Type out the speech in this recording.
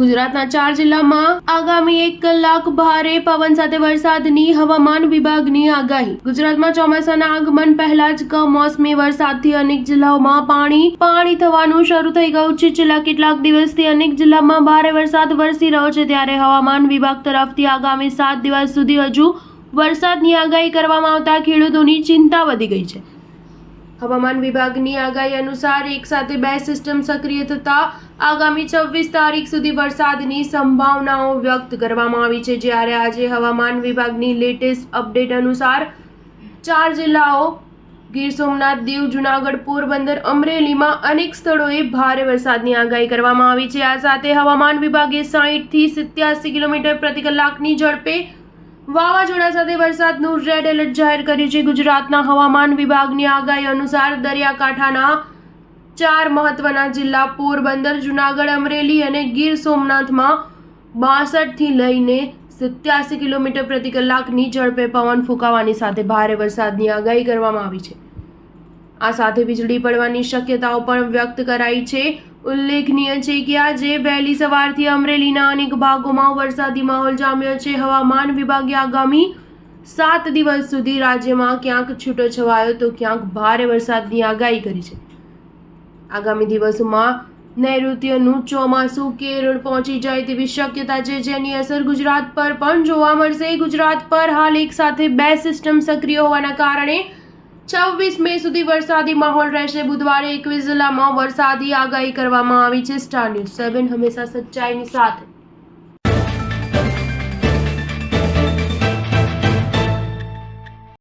ગુજરાતના 4 જિલ્લામાં આગામી 1 કલાક ભારે પવન સાથે વરસાદની હવામાન વિભાગની આગાહી। ગુજરાતમાં ચોમાસાના આગમન પહેલા જ કમોસમી વરસાદથી અનેક જિલ્લાઓમાં પાણી થવાનું શરૂ થઈ ગયું છે। છેલ્લા કેટલાક દિવસથી અનેક જિલ્લામાં ભારે વરસાદ વરસી રહ્યો છે, ત્યારે હવામાન વિભાગ તરફથી આગામી 7 દિવસ સુધી હજુ વરસાદની આગાહી કરવામાં આવતા ખેડૂતોની ચિંતા વધી ગઈ છે। હવામાન વિભાગની આગાહી અનુસાર એક સાથે 2 સિસ્ટમ સક્રિય થતા આગામી 26 તારીખ સુધી વરસાદની સંભાવનાઓ વ્યક્ત કરવામાં આવી છે। જ્યારે આજે હવામાન વિભાગની લેટેસ્ટ અપડેટ અનુસાર 4 જિલ્લાઓ ગીર સોમનાથ, દીવ, જૂનાગઢ, પોરબંદર, અમરેલીમાં અનેક સ્થળોએ ભારે વરસાદની આગાહી કરવામાં આવી છે। આ સાથે હવામાન વિભાગે 60 થી 87 કિલોમીટર પ્રતિ કલાકની ઝડપે વાવાઝોડા સાથે વરસાદનું રેડ એલર્ટ જાહેર કર્યું છે। ગુજરાતના હવામાન વિભાગની આગાહી અનુસાર દરિયાકાંઠાના 4 મહત્વના જિલ્લા પોરબંદર, જૂનાગઢ, અમરેલી અને ગીર સોમનાથમાં 62 થી લઈને 87 કિલોમીટર પ્રતિ કલાકની ઝડપે પવન ફૂંકાવાની સાથે ભારે વરસાદની આગાહી કરવામાં આવી છે। આ સાથે વીજળી પડવાની શક્યતાઓ પણ વ્યક્ત કરાઈ છે। ઉલ્લેખનીય છે કે આજે વહેલી સવારથી અમરેલીના અનેક ભાગોમાં વરસાદી માહોલ જામ્યો છે। હવામાન વિભાગે આગામી 7 દિવસ સુધી રાજ્યમાં ક્યાંક છૂટોછવાયો તો ક્યાંક ભારે વરસાદની આગાહી કરી છે। આગામી દિવસોમાં નૈઋત્યનું ચોમાસું કેરળ પહોંચી જાય તેવી શક્યતા છે, જેની અસર ગુજરાત પર પણ જોવા મળશે। ગુજરાત પર હાલ એક સાથે 2 સિસ્ટમ સક્રિય હોવાના કારણે 26 મે સુધી વરસાદી માહોલ રહેશે। બુધવારે 21 જિલ્લામાં વરસાદી આગાહી કરવામાં આવી છે। સ્ટાર ન્યૂઝ 7 હંમેશા સચ્ચાઈની સાથે।